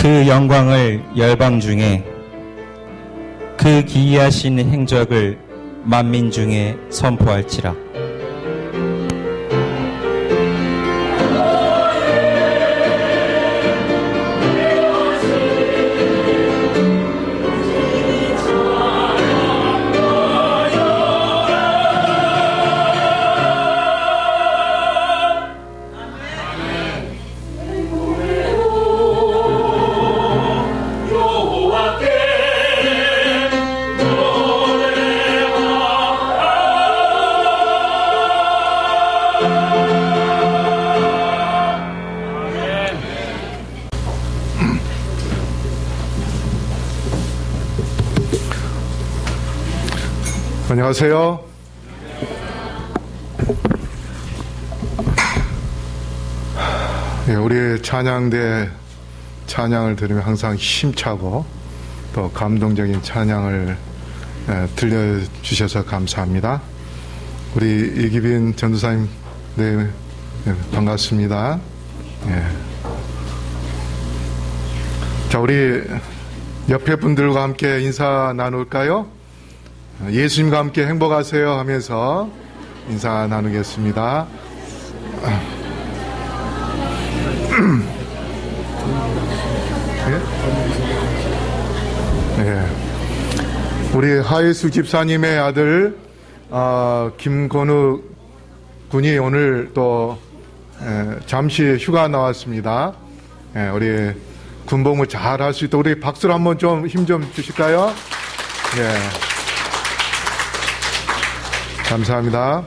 그 영광을 열방 중에 그 기이하신 행적을 만민 중에 선포할지라. 안녕하세요. 우리 찬양대 찬양을 들으면 항상 힘차고 또 감동적인 찬양을 들려주셔서 감사합니다. 우리 이기빈 전도사님, 네, 반갑습니다. 예. 자, 우리 옆에 분들과 함께 인사 나눌까요? 예수님과 함께 행복하세요 하면서 인사 나누겠습니다. 네. 우리 하예수 집사님의 아들 김건욱 군이 오늘 또 잠시 휴가 나왔습니다. 우리 군복무 잘 할 수 있도록 우리 박수로 한번 좀 힘 좀 주실까요? 네. 감사합니다.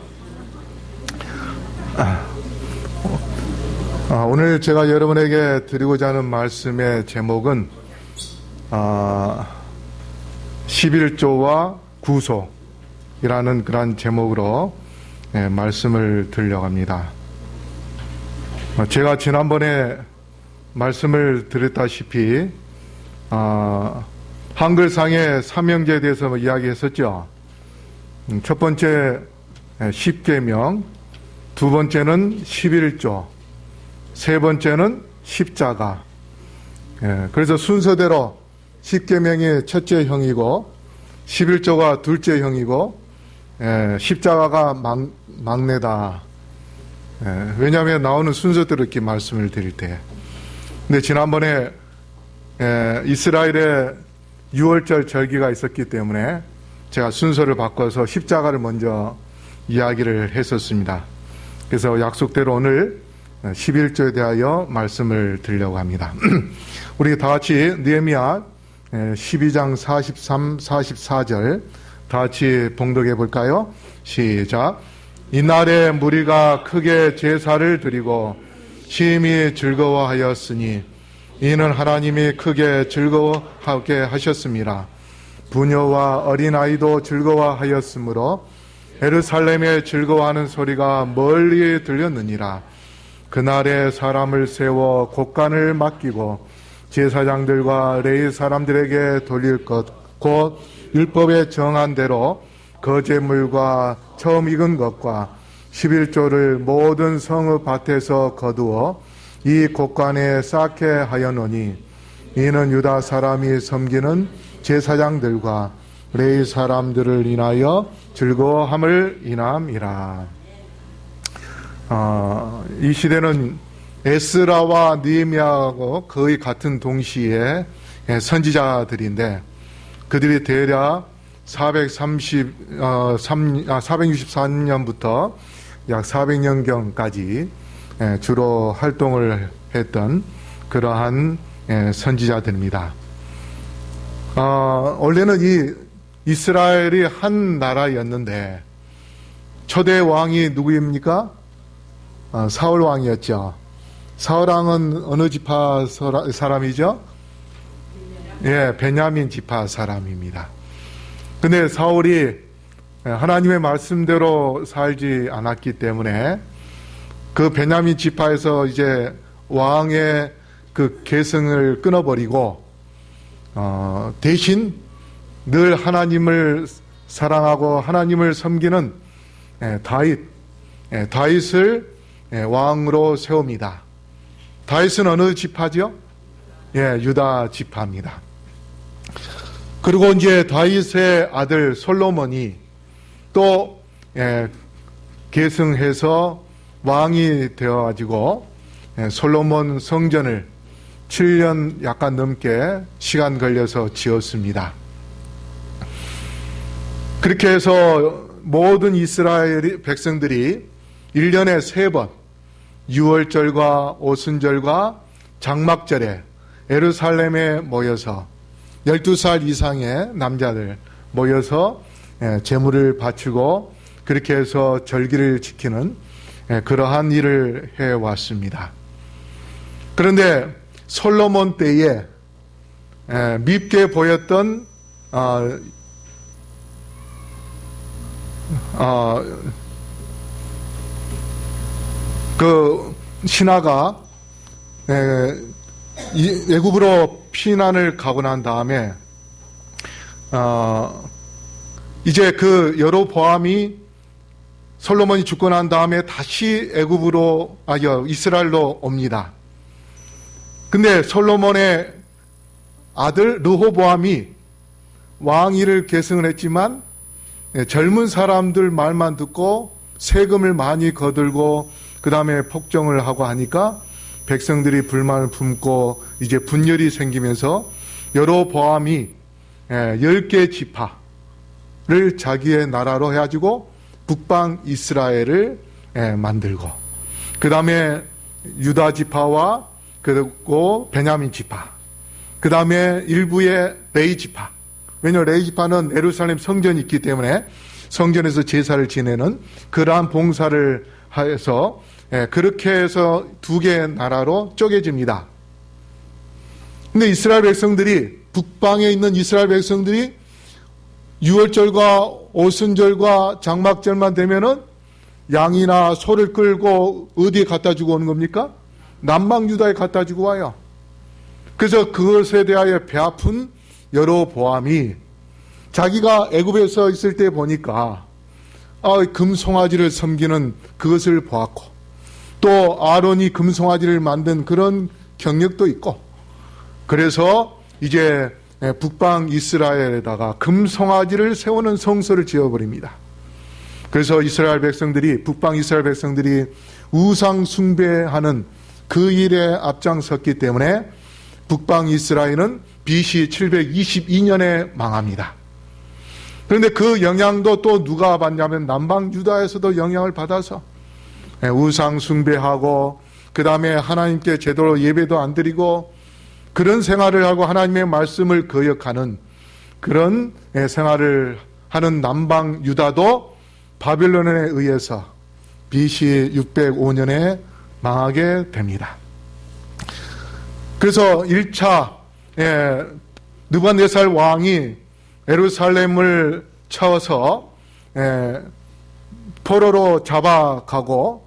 오늘 제가 여러분에게 드리고자 하는 말씀의 제목은 11조와 구속이라는 그런 제목으로 말씀을 드리려고 합니다. 제가 지난번에 말씀을 드렸다시피 한글상의 삼형제에 대해서 이야기했었죠. 첫 번째 10계명, 두 번째는 11조, 세 번째는 십자가. 그래서 순서대로 10계명이 첫째 형이고 11조가 둘째 형이고 십자가가 막내다. 왜냐하면 나오는 순서대로 이렇게 말씀을 드릴 때. 근데 지난번에 이스라엘의 6월절 절기가 있었기 때문에 제가 순서를 바꿔서 십자가를 먼저 이야기를 했었습니다. 그래서 약속대로 오늘 11조에 대하여 말씀을 드리려고 합니다. 우리 다 같이 느헤미야 12장 43, 44절 다 같이 봉독해 볼까요? 시작. 이날에 무리가 크게 제사를 드리고 심히 즐거워하였으니 이는 하나님이 크게 즐거워하게 하셨습니다. 부녀와 어린아이도 즐거워하였으므로 예루살렘에 즐거워하는 소리가 멀리 들렸느니라. 그날에 사람을 세워 곡간을 맡기고 제사장들과 레위 사람들에게 돌릴 것 곧 율법에 정한 대로 거제물과 처음 익은 것과 11조를 모든 성읍 밭에서 거두어 이 곡간에 쌓게 하였노니 이는 유다 사람이 섬기는 제사장들과 레위 사람들을 인하여 즐거워함을 인함이라. 이 시대는 에스라와 느헤미야하고 거의 같은 동시에 선지자들인데 그들이 대략 464년부터 약 400년경까지 주로 활동을 했던 그러한 선지자들입니다. 원래는 이 이스라엘이 한 나라였는데 초대 왕이 누구입니까? 사울 왕이었죠. 사울 왕은 어느 지파 사람이죠? 베냐민 지파 사람입니다. 근데 사울이 하나님의 말씀대로 살지 않았기 때문에 그 베냐민 지파에서 이제 왕의 그 계승을 끊어버리고 대신 늘 하나님을 사랑하고 하나님을 섬기는 다윗을 왕으로 세웁니다. 다윗은 어느 지파죠? 유다 지파입니다. 그리고 이제 다윗의 아들 솔로몬이 또 계승해서 왕이 되어가지고 솔로몬 성전을 7년 약간 넘게 시간 걸려서 지었습니다. 그렇게 해서 모든 이스라엘 백성들이 1년에 3번 6월절과 오순절과 장막절에 예루살렘에 모여서 12살 이상의 남자들 모여서 제물을 바치고 그렇게 해서 절기를 지키는 그러한 일을 해왔습니다. 그런데 솔로몬 때에 밉게 보였던 그 신하가 애굽으로 피난을 가고 난 다음에 이제 그 여로보암이 솔로몬이 죽고 난 다음에 다시 애굽으로 이스라엘로 옵니다. 근데 솔로몬의 아들 르호보암이 왕위를 계승을 했지만 젊은 사람들 말만 듣고 세금을 많이 거들고 그 다음에 폭정을 하고 하니까 백성들이 불만을 품고 이제 분열이 생기면서 여로보암이 10개 지파를 자기의 나라로 해가지고 북방 이스라엘을 만들고, 그 다음에 유다 지파와 그리고 베냐민 지파, 그 다음에 일부의 레위 지파. 왜냐하면 레위 지파는 예루살렘 성전이 있기 때문에 성전에서 제사를 지내는 그러한 봉사를 해서 그렇게 해서 두 개의 나라로 쪼개집니다. 근데 이스라엘 백성들이, 북방에 있는 이스라엘 백성들이 유월절과 오순절과 장막절만 되면은 양이나 소를 끌고 어디에 갖다 주고 오는 겁니까? 남방 유다에 갖다 주고 와요. 그래서 그것에 대하여 배아픈 여로보암이 자기가 애굽에서 있을 때 보니까 금송아지를 섬기는 그것을 보았고, 또 아론이 금송아지를 만든 그런 경력도 있고, 그래서 이제 북방 이스라엘에다가 금송아지를 세우는 성소를 지어버립니다. 그래서 이스라엘 백성들이, 북방 이스라엘 백성들이 우상 숭배하는 그 일에 앞장섰기 때문에 북방 이스라엘은 BC 722년에 망합니다. 그런데 그 영향도 또 누가 받냐면 남방 유다에서도 영향을 받아서 우상 숭배하고, 그 다음에 하나님께 제대로 예배도 안 드리고 그런 생활을 하고 하나님의 말씀을 거역하는 그런 생활을 하는 남방 유다도 바벨론에 의해서 BC 605년에 망하게 됩니다. 그래서 1차 느부갓네살 왕이 예루살렘을 쳐서 포로로 잡아가고,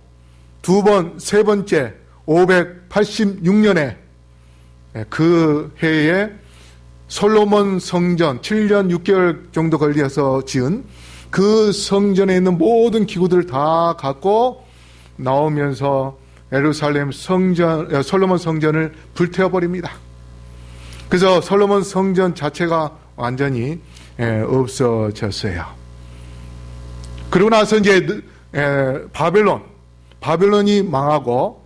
세 번째 586년에 그 해에 솔로몬 성전 7년 6개월 정도 걸려서 지은 그 성전에 있는 모든 기구들을 다 갖고 나오면서 예루살렘 성전, 솔로몬 성전을 불태워버립니다. 그래서 솔로몬 성전 자체가 완전히 없어졌어요. 그러고 나서 이제 바벨론이 망하고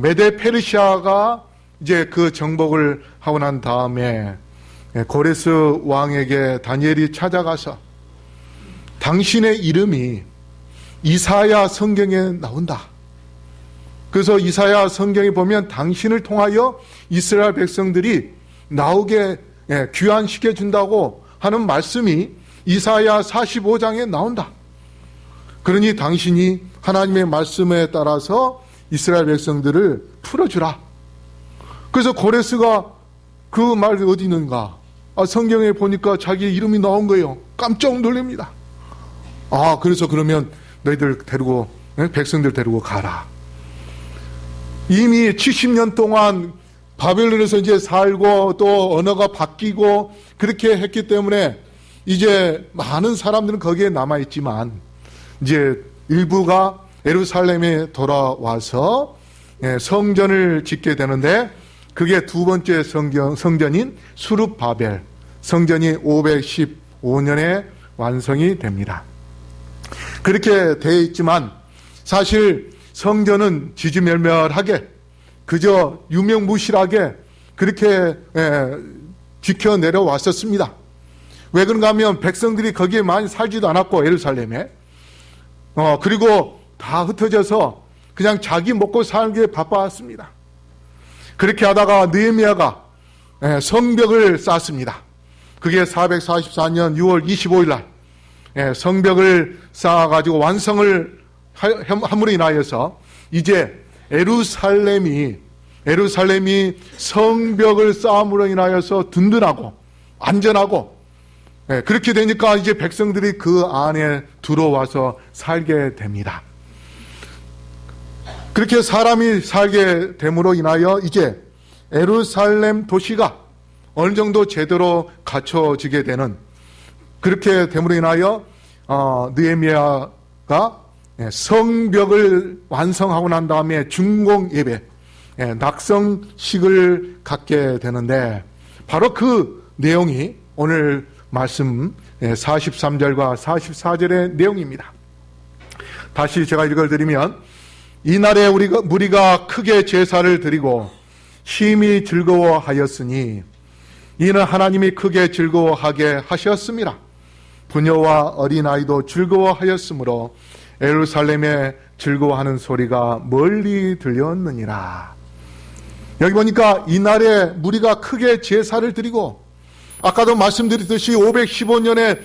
메데 페르시아가 이제 그 정복을 하고 난 다음에 고레스 왕에게 다니엘이 찾아가서 당신의 이름이 이사야 성경에 나온다. 그래서 이사야 성경에 보면 당신을 통하여 이스라엘 백성들이 나오게 귀환시켜 준다고 하는 말씀이 이사야 45장에 나온다. 그러니 당신이 하나님의 말씀에 따라서 이스라엘 백성들을 풀어주라. 그래서 고레스가 그 말이 어디 있는가? 성경에 보니까 자기 이름이 나온 거예요. 깜짝 놀랍니다. 그래서 그러면 너희들 데리고, 백성들 데리고 가라. 이미 70년 동안 바벨론에서 이제 살고 또 언어가 바뀌고 그렇게 했기 때문에 이제 많은 사람들은 거기에 남아있지만 이제 일부가 예루살렘에 돌아와서 성전을 짓게 되는데, 그게 두 번째 성전인 수룹바벨 성전이 515년에 완성이 됩니다. 그렇게 되어 있지만 사실 성전은 지지멸멸하게 그저 유명무실하게 그렇게 지켜 내려왔었습니다. 왜 그런가 하면 백성들이 거기에 많이 살지도 않았고, 예루살렘에 그리고 다 흩어져서 그냥 자기 먹고 살기에 바빴습니다. 그렇게 하다가 느헤미야가 성벽을 쌓았습니다. 그게 444년 6월 25일 날 성벽을 쌓아가지고 완성을 함으로 인하여서 이제 예루살렘이 성벽을 쌓음으로 인하여서 든든하고 안전하고, 그렇게 되니까 이제 백성들이 그 안에 들어와서 살게 됩니다. 그렇게 사람이 살게 됨으로 인하여 이제 예루살렘 도시가 어느 정도 제대로 갖춰지게 되는, 그렇게 됨으로 인하여 느헤미야가 성벽을 완성하고 난 다음에 중공 예배, 낙성식을 갖게 되는데, 바로 그 내용이 오늘 말씀 43절과 44절의 내용입니다. 다시 제가 읽어드리면, 이날에 무리가 크게 제사를 드리고 심히 즐거워하였으니 이는 하나님이 크게 즐거워하게 하셨습니다. 부녀와 어린아이도 즐거워하였으므로 예루살렘에 즐거워하는 소리가 멀리 들렸느니라. 여기 보니까 이날에 무리가 크게 제사를 드리고, 아까도 말씀드렸듯이 515년에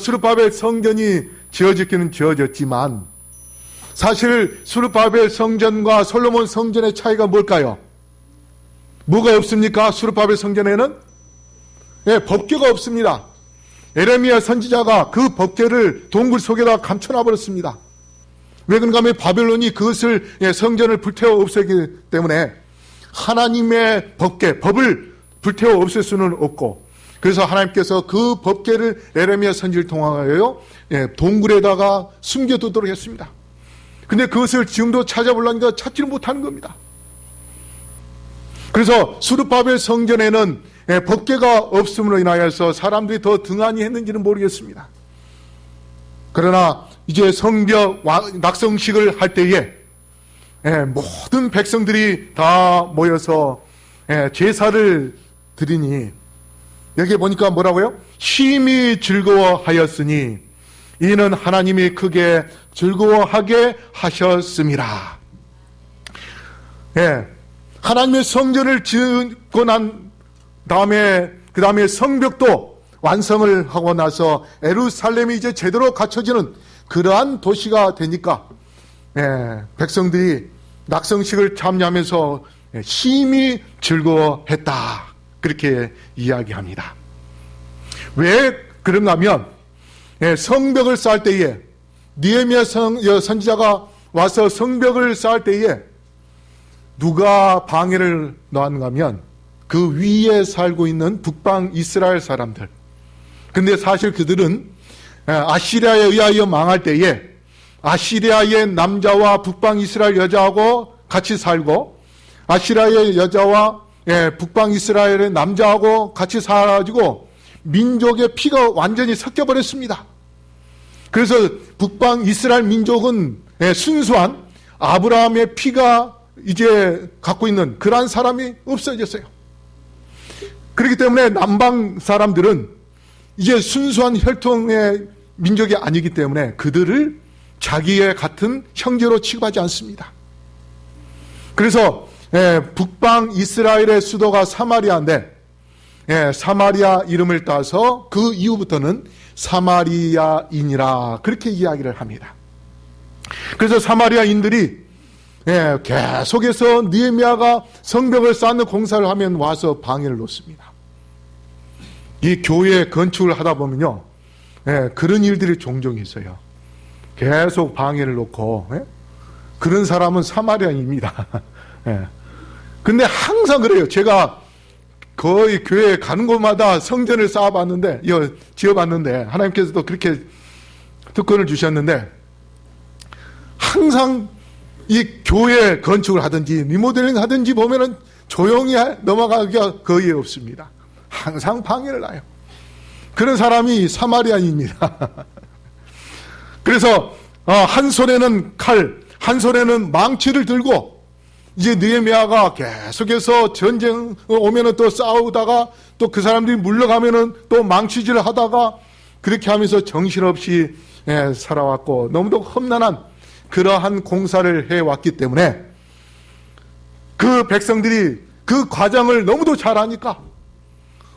스룹바벨 성전이 지어졌기는 지어졌지만, 사실 스룹바벨 성전과 솔로몬 성전의 차이가 뭘까요? 뭐가 없습니까? 스룹바벨 성전에는 법궤가 없습니다. 에레미야 선지자가 그 법궤를 동굴 속에다 감춰놔 버렸습니다. 왜 그런가 하면 바벨론이 그것을 성전을 불태워 없애기 때문에 하나님의 법궤, 법을 불태워 없앨 수는 없고, 그래서 하나님께서 그 법궤를 에레미야 선지를 통하여 동굴에다가 숨겨두도록 했습니다. 근데 그것을 지금도 찾아보려니까 찾지를 못하는 겁니다. 그래서 스룹바벨 성전에는 법궤가 없음으로 인하여서 사람들이 더 등한히 했는지는 모르겠습니다. 그러나 이제 성벽 낙성식을 할 때에 모든 백성들이 다 모여서 제사를 드리니, 여기 보니까 뭐라고요? 심히 즐거워하였으니 이는 하나님이 크게 즐거워하게 하셨음이라. 하나님의 성전을 짓고 난 다음에 그 다음에 성벽도 완성을 하고 나서 예루살렘이 이제 제대로 갖춰지는 그러한 도시가 되니까 백성들이 낙성식을 참여하면서 심히 즐거워했다, 그렇게 이야기합니다. 왜 그런가 하면 성벽을 쌓을 때에 느헤미야 선지자가 와서 성벽을 쌓을 때에 누가 방해를 놓았는가 하면 그 위에 살고 있는 북방 이스라엘 사람들. 근데 사실 그들은 아시리아에 의하여 망할 때에 아시리아의 남자와 북방 이스라엘 여자하고 같이 살고, 아시리아의 여자와 북방 이스라엘의 남자하고 같이 살아가지고 민족의 피가 완전히 섞여버렸습니다. 그래서 북방 이스라엘 민족은 순수한 아브라함의 피가 이제 갖고 있는 그러한 사람이 없어졌어요. 그렇기 때문에 남방 사람들은 이제 순수한 혈통의 민족이 아니기 때문에 그들을 자기의 같은 형제로 취급하지 않습니다. 그래서 북방 이스라엘의 수도가 사마리아인데, 사마리아 이름을 따서 그 이후부터는 사마리아인이라 그렇게 이야기를 합니다. 그래서 사마리아인들이 계속해서 느헤미야가 성벽을 쌓는 공사를 하면 와서 방해를 놓습니다. 이 교회 건축을 하다 보면요, 그런 일들이 종종 있어요. 계속 방해를 놓고, 그런 사람은 사마리아인입니다. 근데 항상 그래요. 제가 거의 교회에 가는 곳마다 성전을 쌓아봤는데, 지어봤는데, 하나님께서도 그렇게 특권을 주셨는데, 항상 이 교회 건축을 하든지 리모델링 하든지 보면은 조용히 넘어가기가 거의 없습니다. 항상 방해를 놔요. 그런 사람이 사마리아인입니다. 그래서 한 손에는 칼, 한 손에는 망치를 들고 이제 느헤미야가 계속해서 전쟁 오면은 또 싸우다가 또 그 사람들이 물러가면은 또 망치질을 하다가 그렇게 하면서 정신없이 살아왔고 너무도 험난한 그러한 공사를 해왔기 때문에 그 백성들이 그 과정을 너무도 잘 아니까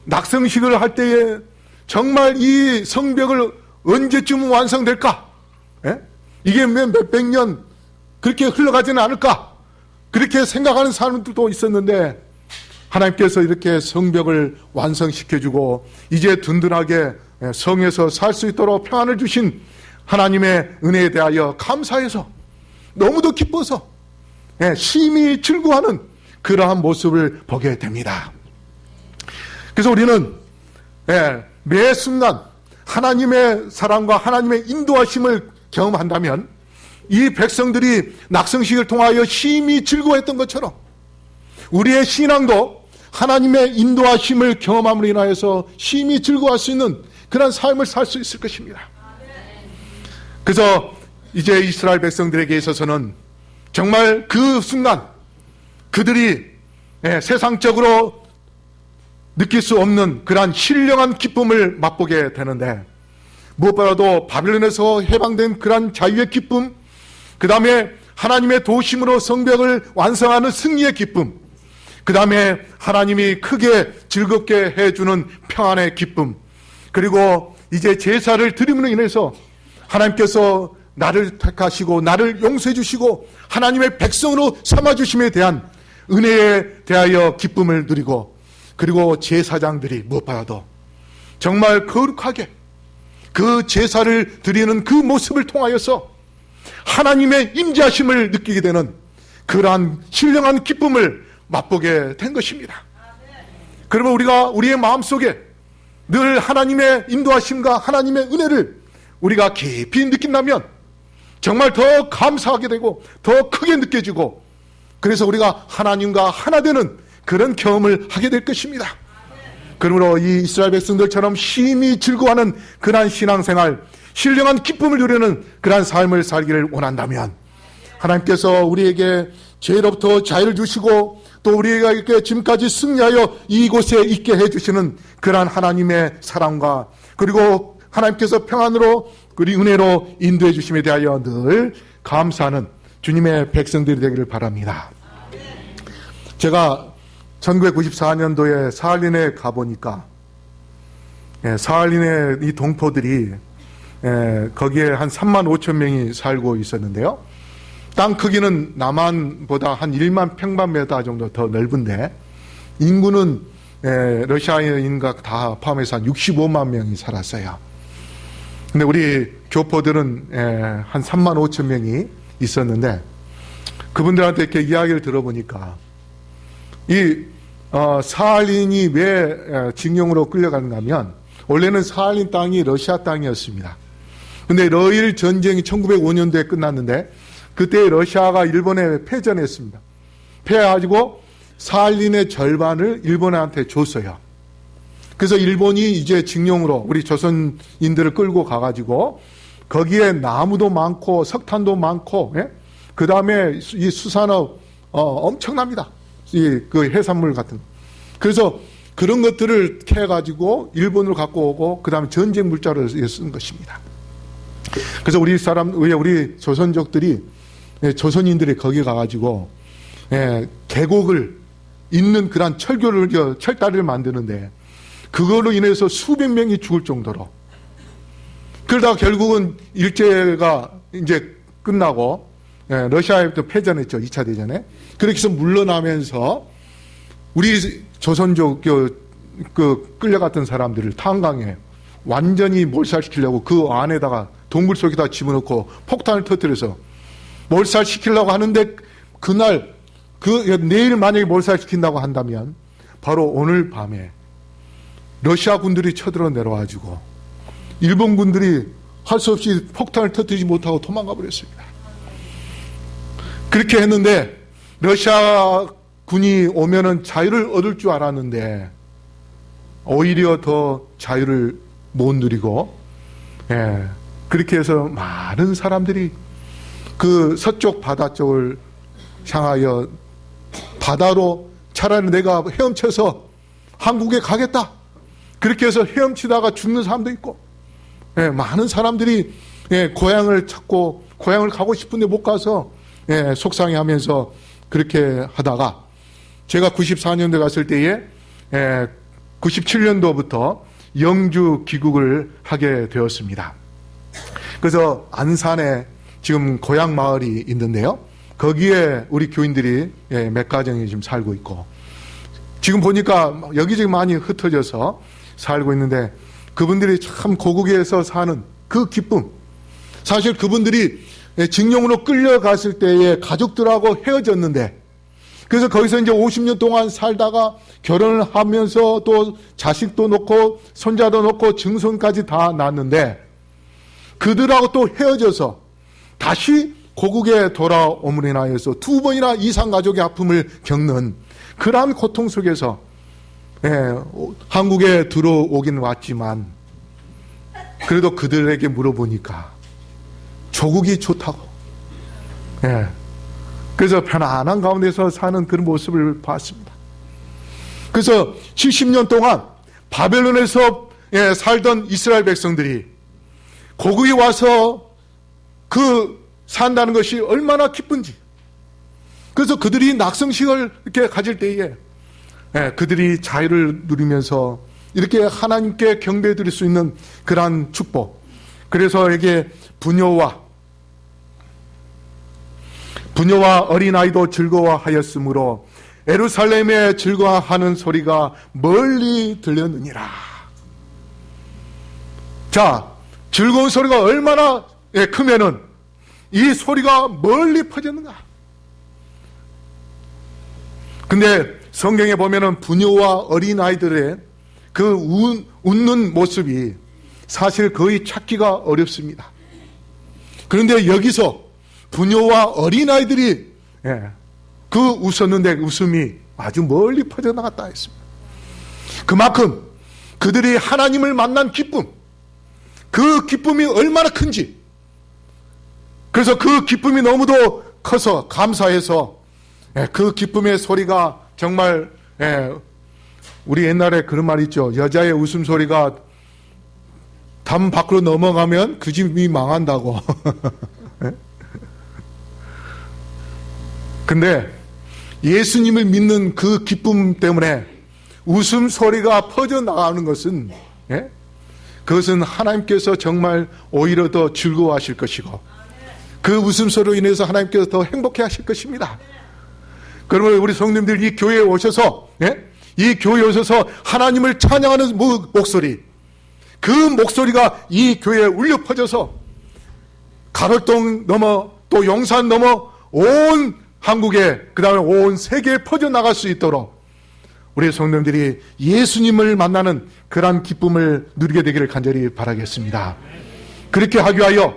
낙성식을 할 때에 정말 이 성벽을 언제쯤 완성될까? 이게 몇백 년 그렇게 흘러가지는 않을까? 그렇게 생각하는 사람들도 있었는데 하나님께서 이렇게 성벽을 완성시켜주고 이제 든든하게 성에서 살 수 있도록 평안을 주신 하나님의 은혜에 대하여 감사해서 너무도 기뻐서 심히 즐거워하는 그러한 모습을 보게 됩니다. 그래서 우리는 매 순간 하나님의 사랑과 하나님의 인도하심을 경험한다면 이 백성들이 낙성식을 통하여 심히 즐거워했던 것처럼 우리의 신앙도 하나님의 인도하심을 경험함으로 인하여서 심히 즐거워할 수 있는 그런 삶을 살 수 있을 것입니다. 그래서 이제 이스라엘 백성들에게 있어서는 정말 그 순간 그들이 세상적으로 느낄 수 없는 그러한 신령한 기쁨을 맛보게 되는데 무엇보다도 바빌론에서 해방된 그러한 자유의 기쁨, 그 다음에 하나님의 도심으로 성벽을 완성하는 승리의 기쁨, 그 다음에 하나님이 크게 즐겁게 해주는 평안의 기쁨, 그리고 이제 제사를 드림으로 인해서 하나님께서 나를 택하시고 나를 용서해 주시고 하나님의 백성으로 삼아주심에 대한 은혜에 대하여 기쁨을 누리고, 그리고 제사장들이 무엇보다도 정말 거룩하게 그 제사를 드리는 그 모습을 통하여서 하나님의 임재하심을 느끼게 되는 그러한 신령한 기쁨을 맛보게 된 것입니다. 그러면 우리가 우리의 마음속에 늘 하나님의 인도하심과 하나님의 은혜를 우리가 깊이 느낀다면 정말 더 감사하게 되고 더 크게 느껴지고, 그래서 우리가 하나님과 하나 되는 그런 경험을 하게 될 것입니다. 그러므로 이 이스라엘 백성들처럼 심히 즐거워하는 그러한 신앙생활, 신령한 기쁨을 누리는 그러한 삶을 살기를 원한다면 하나님께서 우리에게 죄로부터 자유를 주시고 또 우리에게 지금까지 승리하여 이곳에 있게 해주시는 그러한 하나님의 사랑과, 그리고 하나님께서 평안으로 우리 은혜로 인도해 주심에 대하여 늘 감사하는 주님의 백성들이 되기를 바랍니다. 제가 1994년도에 사할린에 가보니까 사할린의 이 동포들이 거기에 한 3만 5천 명이 살고 있었는데요. 땅 크기는 남한보다 한 1만 평방미터 정도 더 넓은데 인구는 러시아인과 다 포함해서 한 65만 명이 살았어요. 근데 우리 교포들은 한 3만 5천 명이 있었는데 그분들한테 이렇게 이야기를 들어보니까 이 사할린이 왜 징용으로 끌려가는가 하면 원래는 사할린 땅이 러시아 땅이었습니다. 근데 러일 전쟁이 1905년도에 끝났는데 그때 러시아가 일본에 패전했습니다. 패해가지고 사할린의 절반을 일본한테 줬어요. 그래서 일본이 이제 징용으로 우리 조선인들을 끌고 가가지고 거기에 나무도 많고 석탄도 많고, 그 다음에 이 수산업 엄청납니다. 그 해산물 같은. 그래서 그런 것들을 캐가지고 일본으로 갖고 오고 그 다음에 전쟁 물자로 쓴 것입니다. 그래서 우리 조선족들이, 조선인들이 거기 가가지고 계곡을 잇는 그런 철다리를 만드는데 그걸로 인해서 수백 명이 죽을 정도로, 그러다가 결국은 일제가 이제 끝나고 러시아에 또 패전했죠. 2차 대전에. 그렇게 해서 물러나면서 우리 조선족 끌려갔던 사람들을 탄광에 완전히 몰살시키려고 그 안에다가 동굴 속에다 집어넣고 폭탄을 터뜨려서 몰살시키려고 하는데 그날 내일 만약에 몰살시킨다고 한다면 바로 오늘 밤에 러시아 군들이 쳐들어 내려와가지고 일본 군들이 할 수 없이 폭탄을 터뜨리지 못하고 도망가 버렸습니다. 그렇게 했는데 러시아 군이 오면은 자유를 얻을 줄 알았는데 오히려 더 자유를 못 누리고, 그렇게 해서 많은 사람들이 그 서쪽 바다 쪽을 향하여 바다로 차라리 내가 헤엄쳐서 한국에 가겠다. 그렇게 해서 헤엄치다가 죽는 사람도 있고, 많은 사람들이 고향을 찾고 고향을 가고 싶은데 못 가서 속상해하면서 그렇게 하다가 제가 94년도에 갔을 때에 97년도부터 영주 귀국을 하게 되었습니다. 그래서 안산에 지금 고향 마을이 있는데요. 거기에 우리 교인들이 몇 가정이 지금 살고 있고, 지금 보니까 여기저기 많이 흩어져서 살고 있는데 그분들이 참 고국에서 사는 그 기쁨, 사실 그분들이 징용으로 끌려갔을 때에 가족들하고 헤어졌는데, 그래서 거기서 이제 50년 동안 살다가 결혼을 하면서 또 자식도 놓고 손자도 놓고 증손까지 다 낳았는데 그들하고 또 헤어져서 다시 고국에 돌아옴으로 인하여서 2번이나 이상 가족의 아픔을 겪는 그러한 고통 속에서 한국에 들어오긴 왔지만 그래도 그들에게 물어보니까 조국이 좋다고, 그래서 편안한 가운데서 사는 그런 모습을 봤습니다. 그래서 70년 동안 바벨론에서 살던 이스라엘 백성들이 고국에 와서 그 산다는 것이 얼마나 기쁜지. 그래서 그들이 낙성식을 이렇게 가질 때에 그들이 자유를 누리면서 이렇게 하나님께 경배 드릴 수 있는 그러한 축복. 그래서 이게 부녀와 어린아이도 즐거워하였으므로 예루살렘에 즐거워하는 소리가 멀리 들렸느니라. 자, 즐거운 소리가 얼마나 크면은 이 소리가 멀리 퍼졌는가. 근데 성경에 보면은 부녀와 어린아이들의 그 웃는 모습이 사실 거의 찾기가 어렵습니다. 그런데 여기서 부녀와 어린아이들이 그 웃었는데 웃음이 아주 멀리 퍼져나갔다 했습니다. 그만큼 그들이 하나님을 만난 기쁨, 그 기쁨이 얼마나 큰지, 그래서 그 기쁨이 너무도 커서 감사해서 그 기쁨의 소리가 정말 우리 옛날에 그런 말 있죠. 여자의 웃음소리가 담 밖으로 넘어가면 그 집이 망한다고. 근데 예수님을 믿는 그 기쁨 때문에 웃음소리가 퍼져나가는 것은 그것은 하나님께서 정말 오히려 더 즐거워하실 것이고 그 웃음소리로 인해서 하나님께서 더 행복해 하실 것입니다. 그러면 우리 성도님들 이 교회에 오셔서 이 교회에 오셔서 하나님을 찬양하는 목소리, 그 목소리가 이 교회에 울려 퍼져서 가덕동 넘어 또 용산 넘어 온 한국에 그 다음에 온 세계에 퍼져나갈 수 있도록 우리 성도님들이 예수님을 만나는 그러한 기쁨을 누리게 되기를 간절히 바라겠습니다. 그렇게 하기 위하여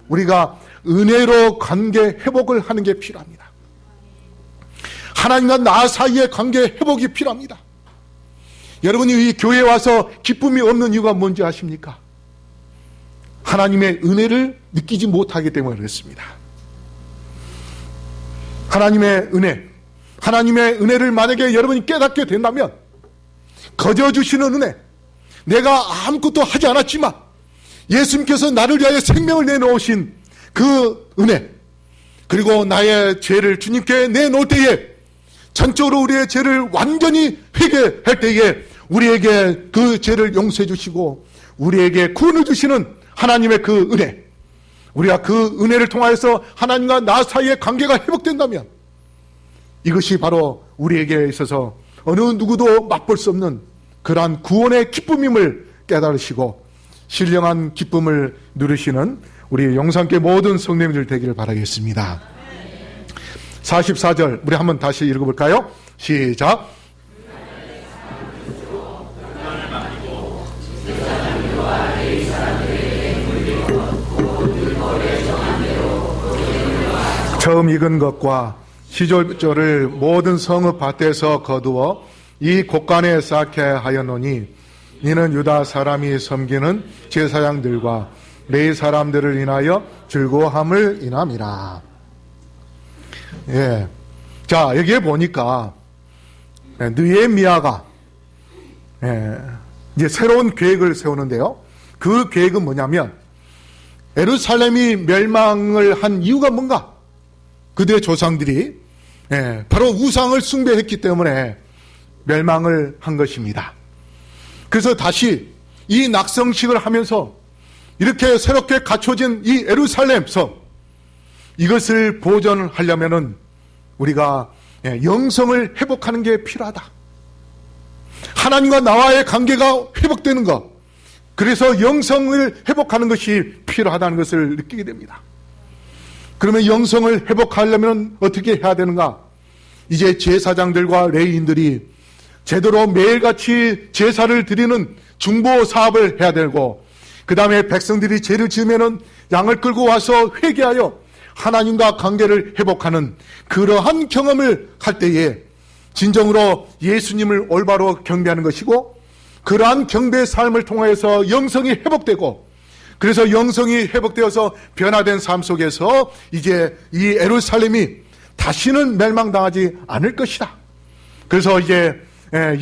우리가 은혜로 관계 회복을 하는 게 필요합니다. 하나님과 나 사이의 관계 회복이 필요합니다. 여러분이 이 교회에 와서 기쁨이 없는 이유가 뭔지 아십니까? 하나님의 은혜를 느끼지 못하기 때문에 그렇습니다. 하나님의 은혜를 만약에 여러분이 깨닫게 된다면 거저 주시는 은혜, 내가 아무것도 하지 않았지만 예수님께서 나를 위하여 생명을 내놓으신 그 은혜, 그리고 나의 죄를 주님께 내놓을 때에 전적으로 우리의 죄를 완전히 회개할 때에 우리에게 그 죄를 용서해 주시고 우리에게 구원을 주시는 하나님의 그 은혜, 우리가 그 은혜를 통하여서 하나님과 나 사이의 관계가 회복된다면 이것이 바로 우리에게 있어서 어느 누구도 맛볼 수 없는 그러한 구원의 기쁨임을 깨달으시고 신령한 기쁨을 누리시는 우리 영산교회 모든 성도님들 되기를 바라겠습니다. 44절 우리 한번 다시 읽어볼까요? 시작. 처음 익은 것과 시절을 모든 성읍 밭에서 거두어 이 곳간에 쌓게 하였노니 이는 유다 사람이 섬기는 제사장들과 레위 사람들을 인하여 즐거워함을 인함이라. 예. 자, 여기에 보니까 느헤미야가 이제 새로운 계획을 세우는데요. 그 계획은 뭐냐면 예루살렘이 멸망을 한 이유가 뭔가? 그들의 조상들이 바로 우상을 숭배했기 때문에 멸망을 한 것입니다. 그래서 다시 이 낙성식을 하면서 이렇게 새롭게 갖춰진 이 예루살렘 성, 이것을 보존하려면은 우리가 영성을 회복하는 게 필요하다. 하나님과 나와의 관계가 회복되는 것, 그래서 영성을 회복하는 것이 필요하다는 것을 느끼게 됩니다. 그러면 영성을 회복하려면 어떻게 해야 되는가? 이제 제사장들과 레위인들이 제대로 매일같이 제사를 드리는 중보 사업을 해야 되고, 그 다음에 백성들이 죄를 지으면은 양을 끌고 와서 회개하여 하나님과 관계를 회복하는 그러한 경험을 할 때에 진정으로 예수님을 올바로 경배하는 것이고, 그러한 경배의 삶을 통해서 영성이 회복되고, 그래서 영성이 회복되어서 변화된 삶 속에서 이제 이 예루살렘이 다시는 멸망당하지 않을 것이다. 그래서 이제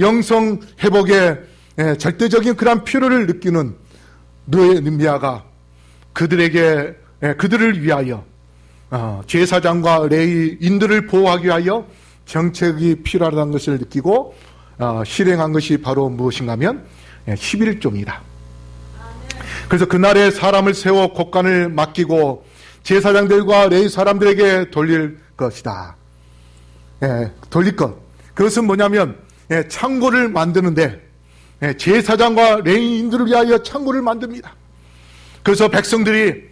영성 회복의 절대적인 그런 필요를 느끼는 느헤미야가 그들을 위하여 제사장과 레위인들을 보호하기 위하여 정책이 필요하다는 것을 느끼고 실행한 것이 바로 무엇인가 하면 11조입니다. 그래서 그날에 사람을 세워 곡간을 맡기고 제사장들과 레위 사람들에게 돌릴 것이다. 돌릴 것. 그것은 뭐냐면 창고를 만드는데 제사장과 레위인들을 위하여 창고를 만듭니다. 그래서 백성들이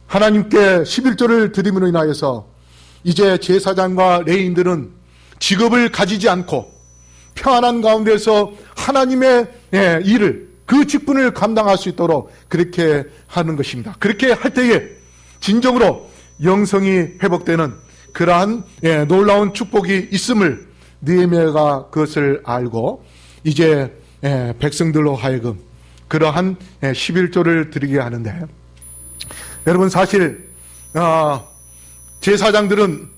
하나님께 11조를 드림으로 인하여서 이제 제사장과 레위인들은 직업을 가지지 않고 평안한 가운데서 하나님의 일을, 그 직분을 감당할 수 있도록 그렇게 하는 것입니다. 그렇게 할 때에 진정으로 영성이 회복되는 그러한 놀라운 축복이 있음을 느헤미야가 그것을 알고 이제 백성들로 하여금 그러한 11조를 드리게 하는데, 여러분 사실 제사장들은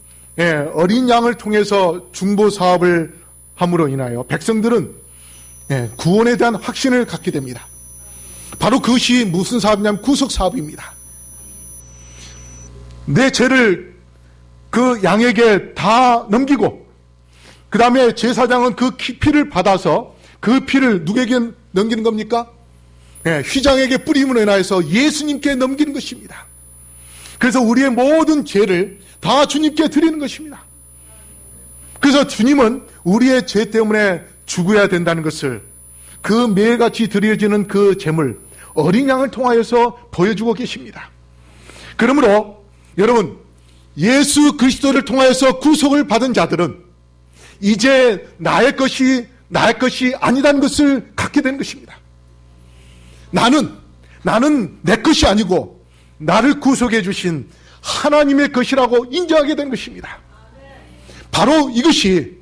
어린 양을 통해서 중보 사업을 함으로 인하여 백성들은 구원에 대한 확신을 갖게 됩니다. 바로 그것이 무슨 사업이냐면 구속 사업입니다. 내 죄를 그 양에게 다 넘기고 그 다음에 제사장은 그 피를 받아서 그 피를 누구에게 넘기는 겁니까? 휘장에게 뿌림으로 인하여서 예수님께 넘기는 것입니다. 그래서 우리의 모든 죄를 다 주님께 드리는 것입니다. 그래서 주님은 우리의 죄 때문에 죽어야 된다는 것을 그 매일같이 드려지는 그 제물 어린 양을 통하여서 보여주고 계십니다. 그러므로 여러분 예수 그리스도를 통하여서 구속을 받은 자들은 이제 나의 것이 아니다는 것을 갖게 되는 것입니다. 나는 내 것이 아니고 나를 구속해 주신 하나님의 것이라고 인정하게 되는 것입니다. 바로 이것이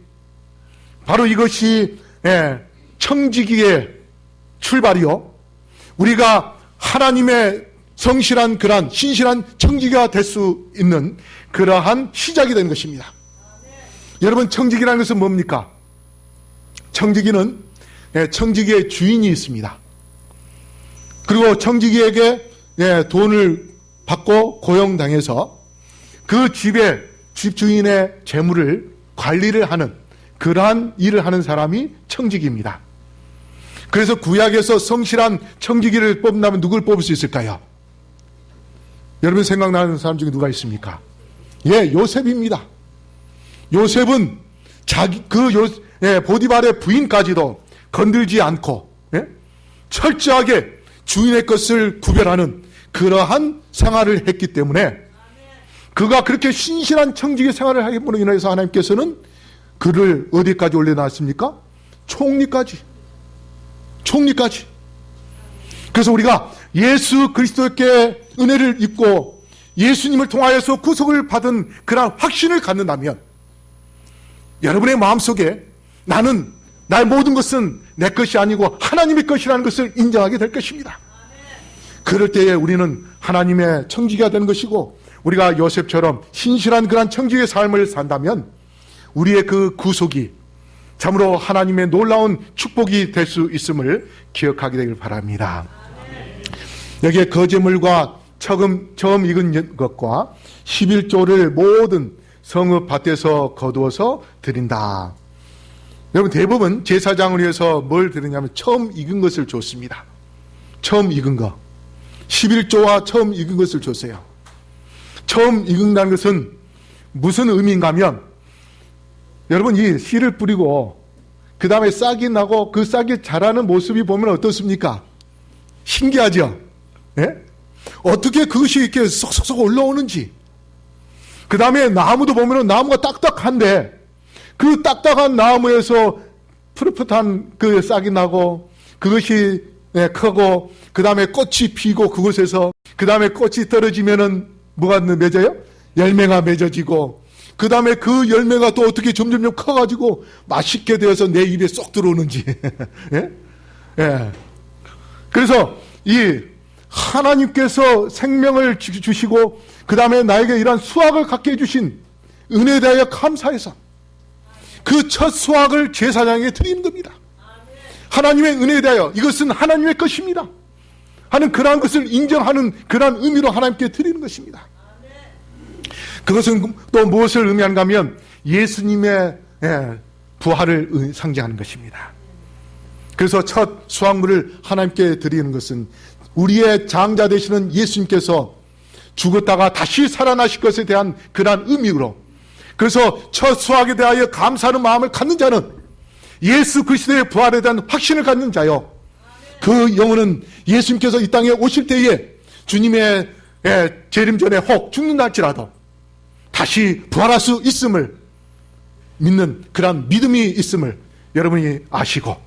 청지기의 출발이요, 우리가 하나님의 성실한 그러한 신실한 청지기가 될 수 있는 그러한 시작이 되는 것입니다. 여러분 청지기라는 것은 뭡니까? 청지기는 청지기의 주인이 있습니다. 그리고 청지기에게 돈을 받고 고용당해서 그 집 주인의 재물을 관리를 하는 그러한 일을 하는 사람이 청지기입니다. 그래서 구약에서 성실한 청지기를 뽑는다면 누굴 뽑을 수 있을까요? 여러분 생각나는 사람 중에 누가 있습니까? 요셉입니다. 요셉은 보디발의 부인까지도 건들지 않고 철저하게 주인의 것을 구별하는 그러한 생활을 했기 때문에 그가 그렇게 신실한 청지기 생활을 하기로 인해서 하나님께서는 그를 어디까지 올려놨습니까? 총리까지. 그래서 우리가 예수 그리스도께 은혜를 입고 예수님을 통하여서 구속을 받은 그런 확신을 갖는다면 여러분의 마음속에 나의 모든 것은 내 것이 아니고 하나님의 것이라는 것을 인정하게 될 것입니다. 그럴 때에 우리는 하나님의 청지기가 되는 것이고, 우리가 요셉처럼 신실한 그런 청지기의 삶을 산다면 우리의 그 구속이 참으로 하나님의 놀라운 축복이 될 수 있음을 기억하게 되길 바랍니다. 여기에 거제물과 처음 익은 것과 11조를 모든 성읍 밭에서 거두어서 드린다. 여러분 대부분 제사장을 위해서 뭘 드리냐면 처음 익은 것을 줬습니다. 처음 익은 거. 11조와 처음 익은 것을 줬어요. 처음 익은다는 것은 무슨 의미인가 하면, 여러분 이 씨를 뿌리고 그 다음에 싹이 나고 그 싹이 자라는 모습이 보면 어떻습니까? 신기하죠? 어떻게 그것이 이렇게 쏙쏙쏙 올라오는지. 그 다음에 나무도 보면 나무가 딱딱한데 그 딱딱한 나무에서 푸릇푸릇한 그 싹이 나고 그것이 크고 그 다음에 꽃이 피고 그곳에서 그 다음에 꽃이 떨어지면은 뭐가 맺어요? 열매가 맺어지고 그 다음에 그 열매가 또 어떻게 점점 커가지고 맛있게 되어서 내 입에 쏙 들어오는지. 그래서 이 하나님께서 생명을 주시고 그 다음에 나에게 이러한 수확을 갖게 해주신 은혜에 대하여 감사해서 그 첫 수확을 제사장에게 드리는 겁니다. 하나님의 은혜에 대하여 이것은 하나님의 것입니다 하는 그러한 것을 인정하는 그러한 의미로 하나님께 드리는 것입니다. 그것은 또 무엇을 의미하는가 하면 예수님의 부활을 상징하는 것입니다. 그래서 첫 수확물을 하나님께 드리는 것은 우리의 장자 되시는 예수님께서 죽었다가 다시 살아나실 것에 대한 그러한 의미로, 그래서 첫 수확에 대하여 감사하는 마음을 갖는 자는 예수 그리스도의 부활에 대한 확신을 갖는 자요, 그 영혼은 예수님께서 이 땅에 오실 때에 주님의 재림 전에 혹 죽는다 할지라도 다시 부활할 수 있음을 믿는 그런 믿음이 있음을 여러분이 아시고,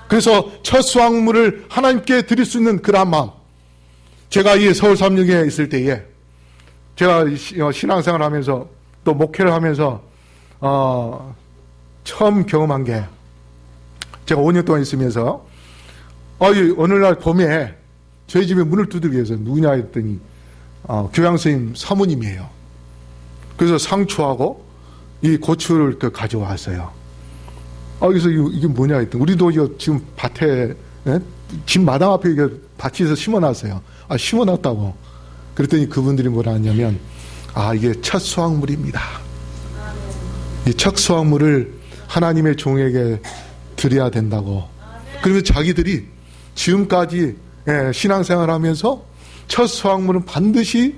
그래서 첫 수확물을 하나님께 드릴 수 있는 그런 마음. 제가 이 서울 삼육에 있을 때에 제가 신앙생활을 하면서 또 목회를 하면서 처음 경험한 게, 제가 5년 동안 있으면서 어느 날 봄에 저희 집에 문을 두들겨 해서 누구냐 했더니 교양선생님 사모님이에요. 그래서 상추하고 이 고추를 가져왔어요. 그래서 이게 뭐냐 했더니, 우리도 지금 밭에, 집 마당 앞에 밭에서 심어놨어요. 심어놨다고. 그랬더니 그분들이 뭐라 하냐면, 이게 첫 수확물입니다. 이 첫 수확물을 하나님의 종에게 드려야 된다고. 그러면서 자기들이 지금까지 신앙생활 하면서 첫 수확물은 반드시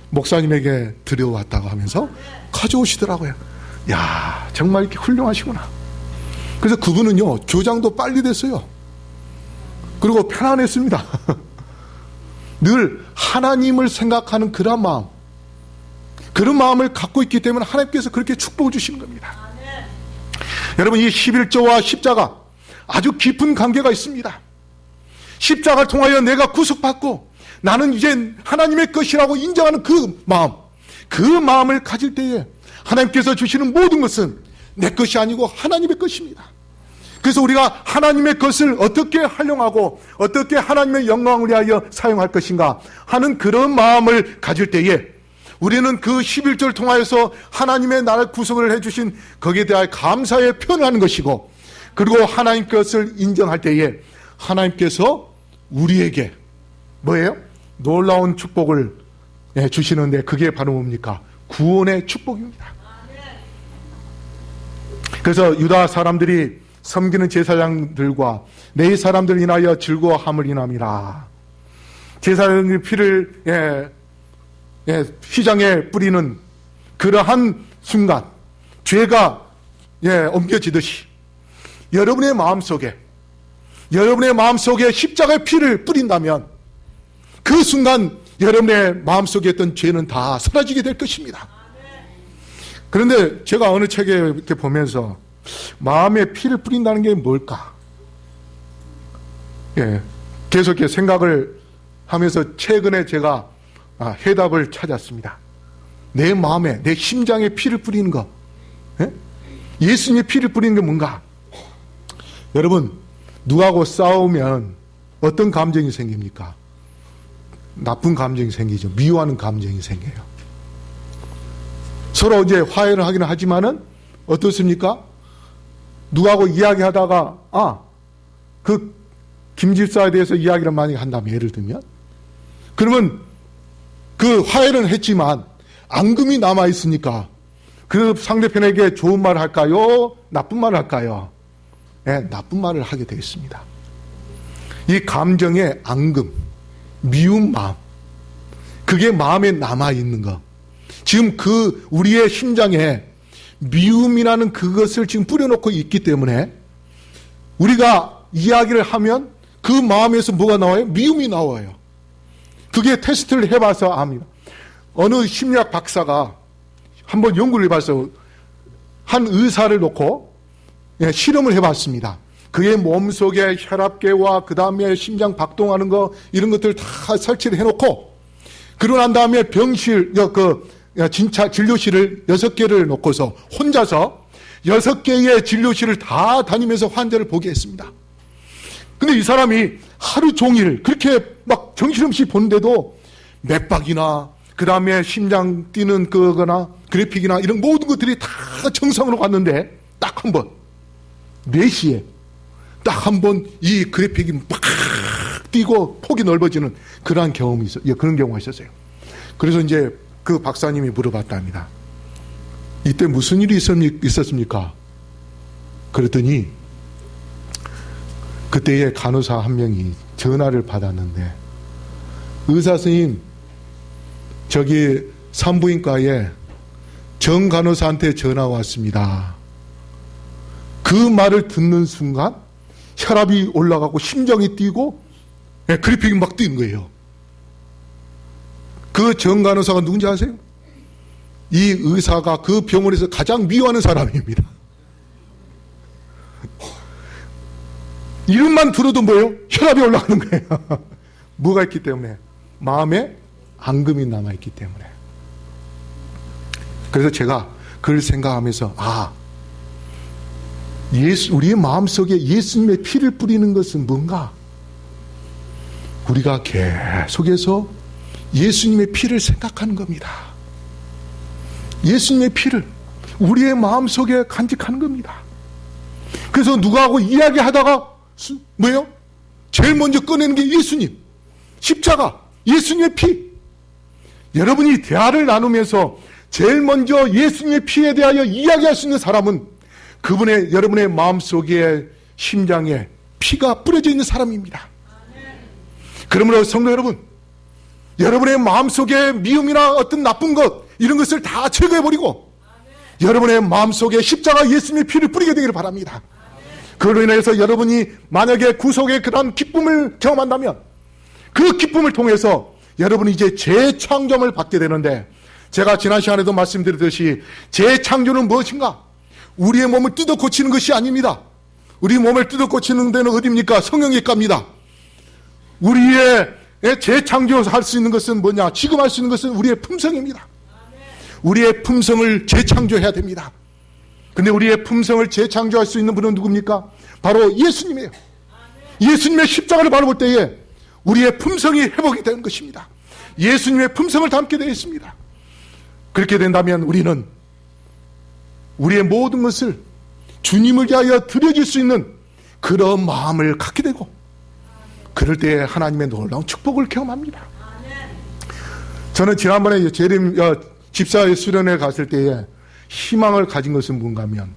목사님에게 드려왔다고 하면서 가져오시더라고요. 야, 정말 이렇게 훌륭하시구나. 그래서 그분은요, 교장도 빨리 됐어요. 그리고 편안했습니다. 늘 하나님을 생각하는 그런 마음, 그런 마음을 갖고 있기 때문에 하나님께서 그렇게 축복을 주시는 겁니다. 여러분, 이 11조와 십자가 아주 깊은 관계가 있습니다. 십자가를 통하여 내가 구속받고 나는 이제 하나님의 것이라고 인정하는 그 마음을 가질 때에 하나님께서 주시는 모든 것은 내 것이 아니고 하나님의 것입니다. 그래서 우리가 하나님의 것을 어떻게 활용하고 어떻게 하나님의 영광을 위하여 사용할 것인가 하는 그런 마음을 가질 때에 우리는 그 11조를 통하여서 하나님의 나를 구속을 해주신 거기에 대하여 감사의 표현을 하는 것이고, 그리고 하나님 것을 인정할 때에 하나님께서 우리에게 뭐예요? 놀라운 축복을 주시는데, 그게 바로 뭡니까? 구원의 축복입니다. 그래서 유다 사람들이 섬기는 제사장들과 내 사람들 인하여 즐거워함을 인함이라. 제사장의 피를 휘장에 뿌리는 그러한 순간 죄가 옮겨지듯이 여러분의 마음속에 십자가의 피를 뿌린다면 그 순간 여러분의 마음속에 있던 죄는 다 사라지게 될 것입니다. 그런데 제가 어느 책에 이렇게 보면서 마음에 피를 뿌린다는 게 뭘까? 계속 이렇게 생각을 하면서 최근에 제가 해답을 찾았습니다. 내 마음에, 내 심장에 피를 뿌리는 거. 예수님의 피를 뿌리는 게 뭔가? 여러분, 누구하고 싸우면 어떤 감정이 생깁니까? 나쁜 감정이 생기죠. 미워하는 감정이 생겨요. 서로 이제 화해를 하기는 하지만은 어떻습니까? 누구하고 이야기하다가 그 김집사에 대해서 이야기를 많이 한다면, 예를 들면, 그러면 그 화해는 했지만 앙금이 남아 있으니까 그 상대편에게 좋은 말을 할까요? 나쁜 말을 할까요? 나쁜 말을 하게 되겠습니다. 이 감정의 앙금, 미운 마음, 그게 마음에 남아 있는 것. 지금 그 우리의 심장에 미움이라는 그것을 지금 뿌려놓고 있기 때문에 우리가 이야기를 하면 그 마음에서 뭐가 나와요? 미움이 나와요. 그게 테스트를 해봐서 압니다. 어느 심리학 박사가 한번 연구를 해봐서 한 의사를 놓고 실험을 해봤습니다. 그의 몸속에 혈압계와 그 다음에 심장 박동하는 거 이런 것들 다 설치를 해놓고, 그러고 난 다음에 병실 진짜 진료실을 6개를 놓고서 혼자서 6개의 진료실을 다 다니면서 환자를 보게 했습니다. 근데 이 사람이 하루 종일 그렇게 막 정신없이 보는데도 맥박이나 그 다음에 심장 뛰는 거거나 그래픽이나 이런 모든 것들이 다 정상으로 갔는데 딱 한 번 4시에 딱 한 번 이 그래픽이 막 뛰고 폭이 넓어지는 그러한 경험이 있어요. 그런 경우가 있었어요. 그래서 이제 그 박사님이 물어봤답니다. 이때 무슨 일이 있었습니까? 그랬더니 그때의 간호사 한 명이 전화를 받았는데, 의사 선생님, 저기 산부인과에 정 간호사한테 전화 왔습니다. 그 말을 듣는 순간 혈압이 올라가고 심장이 뛰고 그래픽이 막 뛰는 거예요. 그 정 간호사가 누군지 아세요? 이 의사가 그 병원에서 가장 미워하는 사람입니다. 이름만 들어도 뭐예요? 혈압이 올라가는 거예요. 뭐가 있기 때문에? 마음에 앙금이 남아있기 때문에. 그래서 제가 그걸 생각하면서, 우리의 마음속에 예수님의 피를 뿌리는 것은 뭔가? 우리가 계속해서 예수님의 피를 생각하는 겁니다. 예수님의 피를 우리의 마음속에 간직하는 겁니다. 그래서 누구하고 이야기하다가 뭐예요? 제일 먼저 꺼내는 게 예수님, 십자가, 예수님의 피. 여러분이 대화를 나누면서 제일 먼저 예수님의 피에 대하여 이야기할 수 있는 사람은 여러분의 마음속에, 심장에 피가 뿌려져 있는 사람입니다. 그러므로 성도 여러분, 여러분의 마음속에 미움이나 어떤 나쁜 것, 이런 것을 다 제거해버리고 여러분의 마음속에 십자가 예수님의 피를 뿌리게 되기를 바랍니다. 그걸로 인해서 여러분이 만약에 구속의 그런 기쁨을 경험한다면 그 기쁨을 통해서 여러분이 이제 재창조를 받게 되는데, 제가 지난 시간에도 말씀드렸듯이 재창조는 무엇인가? 우리의 몸을 뜯어 고치는 것이 아닙니다. 우리 몸을 뜯어 고치는 데는 어디입니까? 성형외과입니다. 우리의 재창조할 수 있는 것은 뭐냐? 지금 할 수 있는 것은 우리의 품성입니다. 우리의 품성을 재창조해야 됩니다. 근데 우리의 품성을 재창조할 수 있는 분은 누굽니까? 바로 예수님이에요. 예수님의 십자가를 바라볼 때에 우리의 품성이 회복이 되는 것입니다. 예수님의 품성을 담게 되어 있습니다. 그렇게 된다면 우리는 우리의 모든 것을 주님을 위하여 드려질 수 있는 그런 마음을 갖게 되고, 그럴 때에 하나님의 놀라운 축복을 경험합니다. 저는 지난번에 집사의 수련회 갔을 때에 희망을 가진 것은 뭔가 하면,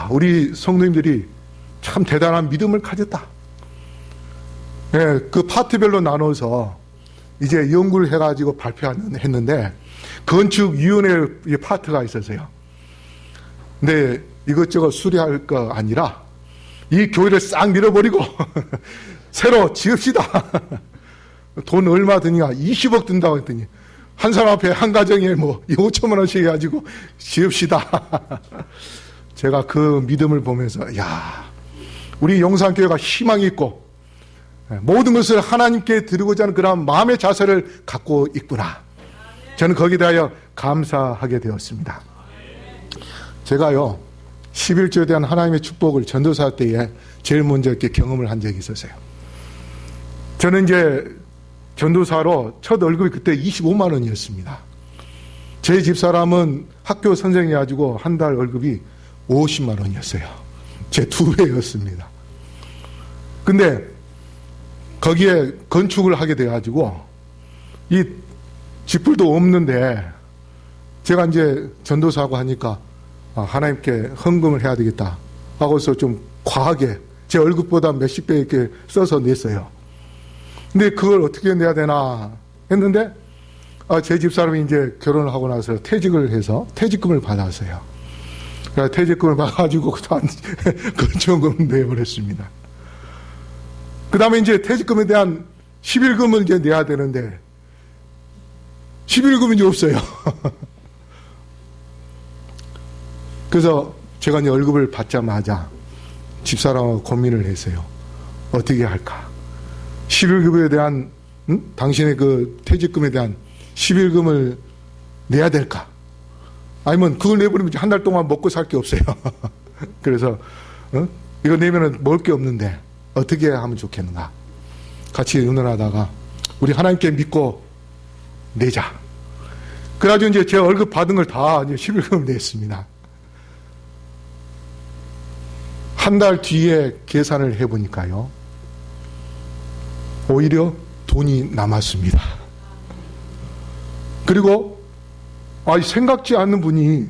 우리 성도님들이 참 대단한 믿음을 가졌다. 그 파트별로 나눠서 이제 연구를 해가지고 발표했는데, 건축위원회 파트가 있었어요. 근데 이것저것 수리할 거 아니라 이 교회를 싹 밀어버리고 새로 지읍시다. 돈 얼마 드냐? 20억 든다고 했더니 한 사람 앞에 한 가정에 5천만 원씩 해가지고 지읍시다. 제가 그 믿음을 보면서, 우리 용산교회가 희망이 있고 모든 것을 하나님께 드리고자 하는 그런 마음의 자세를 갖고 있구나. 저는 거기에 대하여 감사하게 되었습니다. 제가요, 11조에 대한 하나님의 축복을 전도사 때에 제일 먼저 이렇게 경험을 한 적이 있었어요. 저는 이제 전도사로 첫 월급이 그때 25만 원이었습니다. 제 집사람은 학교 선생이어가지고 한 달 월급이 50만 원이었어요. 제 2배였습니다. 근데 거기에 건축을 하게 돼가지고 이 집불도 없는데, 제가 이제 전도사하고 하니까 하나님께 헌금을 해야 되겠다 하고서 좀 과하게 제 월급보다 몇십 배 이렇게 써서 냈어요. 근데 그걸 어떻게 내야 되나 했는데, 제 집사람이 이제 결혼을 하고 나서 퇴직을 해서 퇴직금을 받았어요. 그래서 퇴직금을 받아가지고 그다음 건축금을 내버렸습니다. 그 다음에 이제 퇴직금에 대한 11금을 이제 내야 되는데 11금이 이제 없어요. 그래서 제가 이제 월급을 받자마자 집사람하고 고민을 했어요. 어떻게 할까? 11금에 대한, 당신의 그 퇴직금에 대한 11금을 내야 될까? 아니면 그걸 내버리면 한 달 동안 먹고 살 게 없어요. 그래서, 이거 내면은 먹을 게 없는데 어떻게 하면 좋겠는가? 같이 의논하다가 우리 하나님께 믿고 내자. 그래가지고 이제 제 월급 받은 걸 다 이제 11금을 냈습니다. 한 달 뒤에 계산을 해보니까요, 오히려 돈이 남았습니다. 그리고 생각지 않는 분이,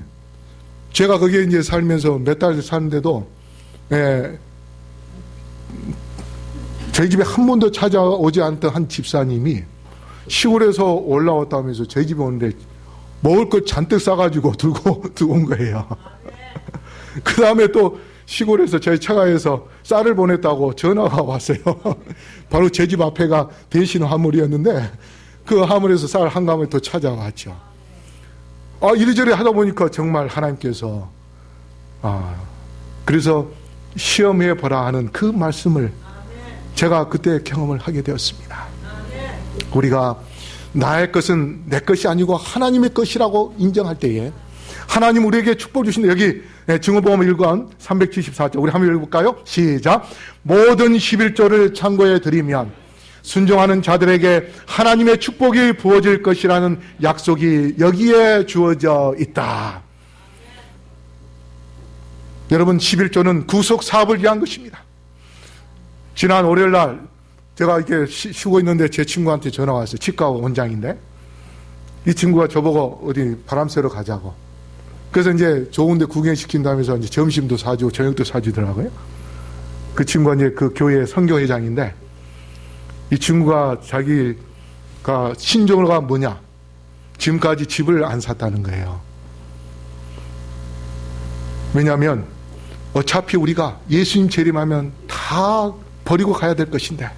제가 거기에 이제 살면서 몇 달 사는데도 저희 집에 한 번도 찾아오지 않던 한 집사님이 시골에서 올라왔다면서 저희 집에 오는데 먹을 걸 잔뜩 싸가지고 들고 온 거예요. 그 다음에 또 시골에서 저희 처가에서 쌀을 보냈다고 전화가 왔어요. 바로 제 집 앞에가 대신 화물이었는데 그 화물에서 쌀 한 가마를 더 찾아왔죠. 이리저리 하다 보니까 정말 하나님께서 그래서 시험해 보라 하는 그 말씀을 제가 그때 경험을 하게 되었습니다. 우리가 나의 것은 내 것이 아니고 하나님의 것이라고 인정할 때에 하나님 우리에게 축복 주신다. 여기 증거보험 1권 374조 우리 한번 읽어볼까요? 시작. 모든 11조를 창고에 드리면 순종하는 자들에게 하나님의 축복이 부어질 것이라는 약속이 여기에 주어져 있다. 여러분, 11조는 구속 사업을 위한 것입니다. 지난 월요일 날 제가 이렇게 쉬고 있는데 제 친구한테 전화가 왔어요. 치과 원장인데 이 친구가 저보고 어디 바람 쐬러 가자고. 그래서 이제 좋은 데 구경시킨다면서 이제 점심도 사주고 저녁도 사주더라고요. 그 친구가 이제 그 교회 선교회장인데 이 친구가 자기가 신조가 뭐냐? 지금까지 집을 안 샀다는 거예요. 왜냐하면 어차피 우리가 예수님 재림하면 다 버리고 가야 될 것인데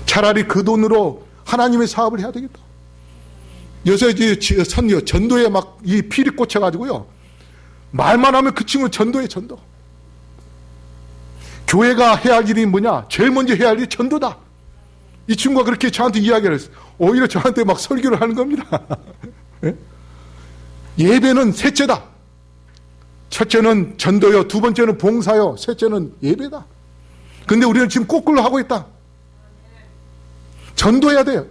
차라리 그 돈으로 하나님의 사업을 해야 되겠다. 요새 이제 선교, 전도에 막 이 필이 꽂혀가지고요. 말만 하면 그 친구는 전도에 전도. 교회가 해야 할 일이 뭐냐? 제일 먼저 해야 할 일이 전도다. 이 친구가 그렇게 저한테 이야기를 했어요. 오히려 저한테 막 설교를 하는 겁니다. 예배는 셋째다. 첫째는 전도요, 두 번째는 봉사요, 셋째는 예배다. 근데 우리는 지금 거꾸로 하고 있다. 전도해야 돼요.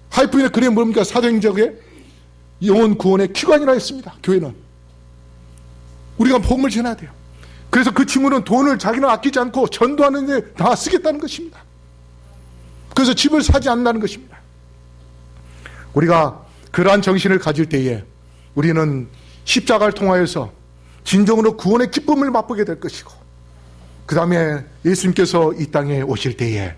하이프인의 그게 뭡니까? 사도행적에 영혼 구원의 기관이라 했습니다. 교회는. 우리가 복음을 전해야 돼요. 그래서 그 친구는 돈을 자기는 아끼지 않고 전도하는 데 다 쓰겠다는 것입니다. 그래서 집을 사지 않는다는 것입니다. 우리가 그러한 정신을 가질 때에 우리는 십자가를 통하여서 진정으로 구원의 기쁨을 맛보게 될 것이고, 그 다음에 예수님께서 이 땅에 오실 때에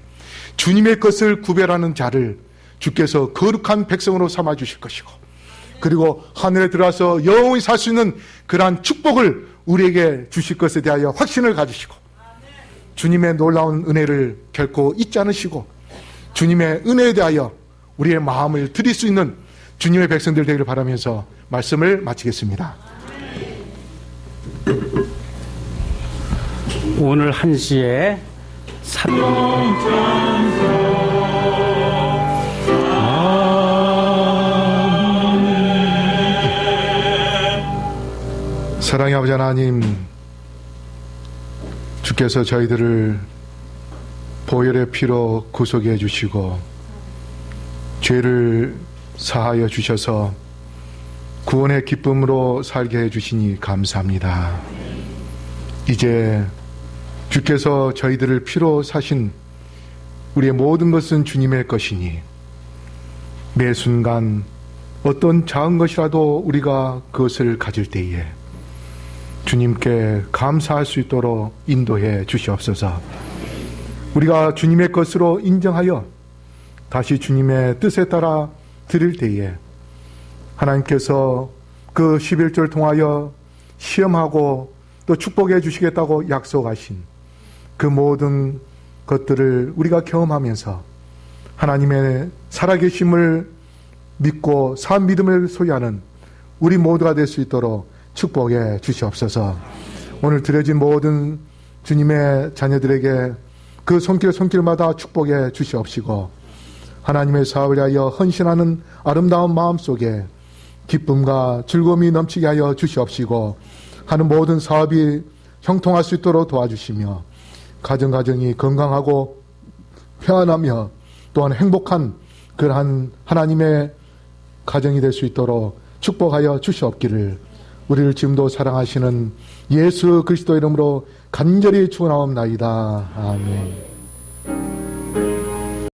주님의 것을 구별하는 자를 주께서 거룩한 백성으로 삼아 주실 것이고, 그리고 하늘에 들어와서 영원히 살 수 있는 그러한 축복을 우리에게 주실 것에 대하여 확신을 가지시고, 주님의 놀라운 은혜를 결코 잊지 않으시고 주님의 은혜에 대하여 우리의 마음을 드릴 수 있는 주님의 백성들 되기를 바라면서 말씀을 마치겠습니다. 오늘 1시에 사랑의 아버지 하나님, 주께서 저희들을 보혈의 피로 구속해 주시고 죄를 사하여 주셔서 구원의 기쁨으로 살게 해 주시니 감사합니다. 이제 주께서 저희들을 피로 사신 우리의 모든 것은 주님의 것이니 매 순간 어떤 작은 것이라도 우리가 그것을 가질 때에 주님께 감사할 수 있도록 인도해 주시옵소서. 우리가 주님의 것으로 인정하여 다시 주님의 뜻에 따라 드릴 때에 하나님께서 그 11조를 통하여 시험하고 또 축복해 주시겠다고 약속하신 그 모든 것들을 우리가 경험하면서 하나님의 살아계심을 믿고 산 믿음을 소유하는 우리 모두가 될 수 있도록 축복해 주시옵소서. 오늘 드려진 모든 주님의 자녀들에게 그 손길마다 축복해 주시옵시고 하나님의 사업을 위하여 헌신하는 아름다운 마음 속에 기쁨과 즐거움이 넘치게 하여 주시옵시고 하는 모든 사업이 형통할 수 있도록 도와주시며 가정이 건강하고 평안하며 또한 행복한 그러한 하나님의 가정이 될 수 있도록 축복하여 주시옵기를 우리를 지금도 사랑하시는 예수 그리스도 이름으로 간절히 축원하옵나이다. 아멘.